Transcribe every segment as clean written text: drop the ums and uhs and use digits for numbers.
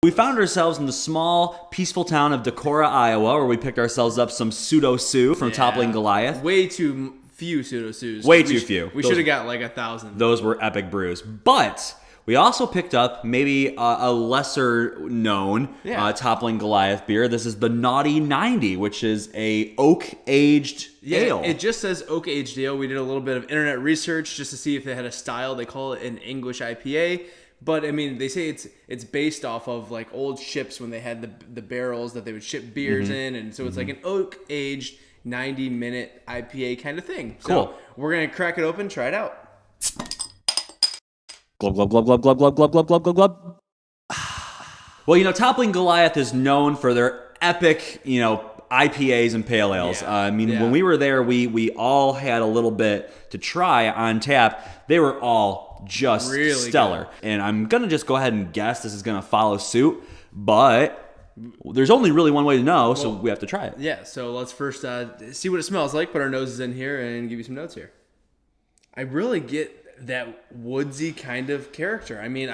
We found ourselves in the small, peaceful town of Decorah, Iowa, where we picked ourselves up some Pseudo-Sue from Toppling Goliath. Way too few Pseudo-Sues. Way too few. We should have got like 1,000. Those were epic brews. But we also picked up maybe a lesser-known Toppling Goliath beer. This is the Nuaghty 90, which is a oak-aged ale. It just says oak-aged ale. We did a little bit of internet research just to see if they had a style. They call it an English IPA. But, I mean, they say it's based off of, like, old ships when they had the barrels that they would ship beers in. And so it's like an oak-aged 90-minute IPA kind of thing. So Cool. We're going to crack it open, try it out. Glub, glub, glub, glub, glub, glub, glub, glub, glub, glub, glub. Well, Toppling Goliath is known for their epic, IPAs and pale ales. When we were there, we all had a little bit to try on tap. They were all just really stellar. Good. And I'm going to just go ahead and guess this is going to follow suit, but there's only really one way to know, so we have to try it. Yeah, so let's first see what it smells like, put our noses in here, and give you some notes here. I really get that woodsy kind of character. I mean,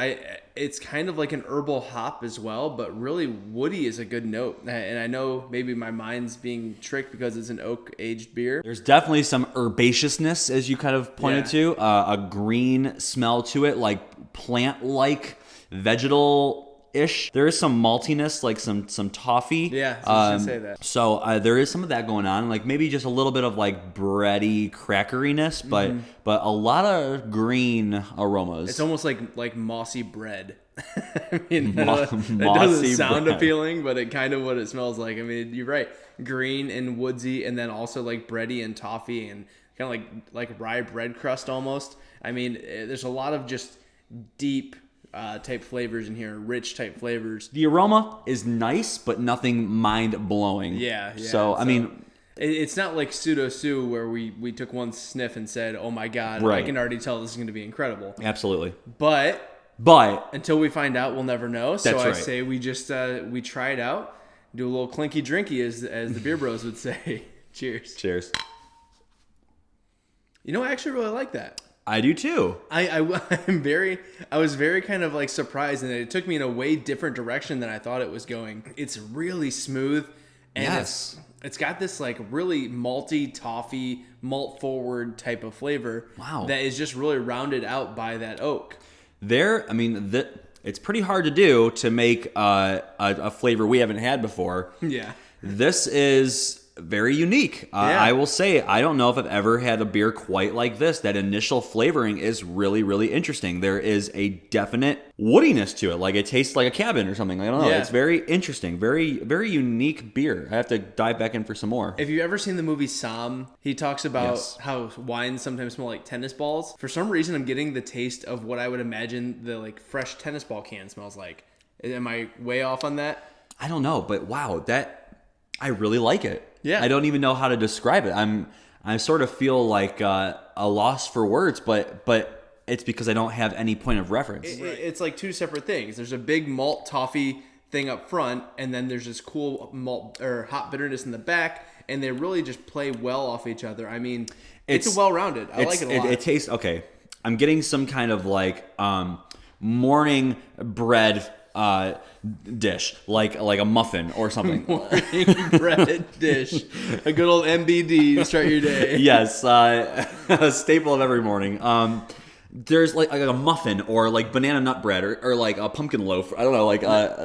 it's kind of like an herbal hop as well, but really woody is a good note. And I know maybe my mind's being tricked because it's an oak-aged beer. There's definitely some herbaceousness, as you kind of pointed to, a green smell to it, like plant-like, vegetal-ish. There is some maltiness, like some toffee. Yeah, I was gonna say that. So there is some of that going on, like maybe just a little bit of like bready crackeriness, but a lot of green aromas. It's almost like mossy bread. I mean, that doesn't sound appealing, but it kind of what it smells like. I mean, you're right, green and woodsy, and then also like bready and toffee, and kind of like rye bread crust almost. I mean, there's a lot of just deep type flavors in here, rich type flavors. The aroma is nice, but nothing mind-blowing. Yeah. So, I mean, it's not like Pseudo-Sue where we took one sniff and said, oh my God, I can already tell this is going to be incredible. Absolutely. But until we find out, we'll never know. So I say we just, we try it out, do a little clinky drinky as the beer bros would say. Cheers. Cheers. I actually really like that. I do too. I was very kind of like surprised, and it took me in a way different direction than I thought it was going. It's really smooth, and it's got this like really malty, toffee, malt forward type of flavor. Wow. That is just really rounded out by that oak. It's pretty hard to do to make a flavor we haven't had before. Yeah. This is very unique. I will say, I don't know if I've ever had a beer quite like this. That initial flavoring is really, really interesting. There is a definite woodiness to it. Like it tastes like a cabin or something. I don't know. Yeah. It's very interesting. Very, very unique beer. I have to dive back in for some more. If you've ever seen the movie Somm, he talks about how wines sometimes smell like tennis balls. For some reason, I'm getting the taste of what I would imagine the like fresh tennis ball can smells like. Am I way off on that? I don't know, but wow, I really like it. Yeah. I don't even know how to describe it. I sort of feel like a loss for words, but it's because I don't have any point of reference. It's like two separate things. There's a big malt toffee thing up front, and then there's this cool malt or hot bitterness in the back, and they really just play well off each other. I mean, it's well-rounded. I like it a lot. It tastes okay. I'm getting some kind of like morning bread dish, like a muffin or something. Morning bread dish, a good old MBD to start your day. Yes, a staple of every morning. There's like a muffin or like banana nut bread or like a pumpkin loaf. I don't know,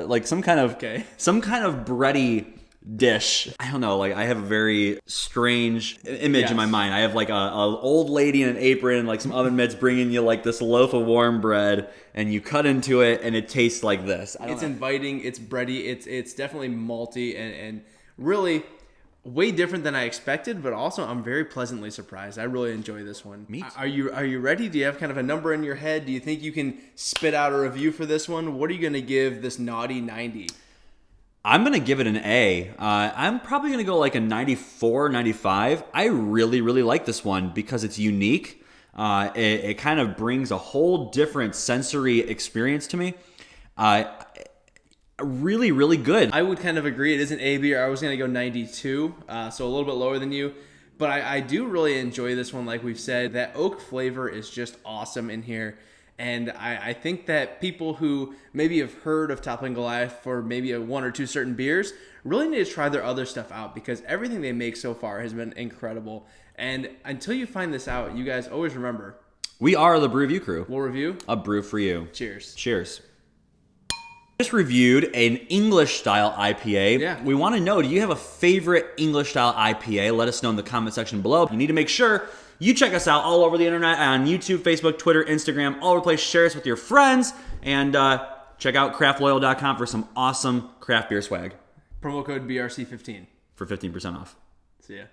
like some kind of bready dish. I don't know, like I have a very strange image in my mind. I have like a old lady in an apron, like some oven mitts bringing you like this loaf of warm bread, and you cut into it and it tastes like this. It's inviting, it's bready, it's definitely malty and really way different than I expected, but also I'm very pleasantly surprised. I really enjoy this one. Me too. Are you ready? Do you have kind of a number in your head? Do you think you can spit out a review for this one? What are you going to give this Nuaghty 90? I'm going to give it an A. I'm probably going to go like a 94, 95. I really, really like this one because it's unique. It kind of brings a whole different sensory experience to me. Really, really good. I would kind of agree. It is an A beer. I was going to go 92, so a little bit lower than you. But I do really enjoy this one, like we've said. That oak flavor is just awesome in here. And I think that people who maybe have heard of Toppling Goliath for maybe one or two certain beers really need to try their other stuff out, because everything they make so far has been incredible. And until you find this out, you guys always remember, we are the Brew Review crew. we'll review A brew for you. Cheers. Cheers. Just reviewed an English style IPA. Yeah. We want to know, do you have a favorite English style IPA? Let us know in the comment section below. You need to make sure you check us out all over the internet on YouTube, Facebook, Twitter, Instagram, all over the place. Share us with your friends, and check out craftloyal.com for some awesome craft beer swag Promo code BRC15 for 15% off. See ya.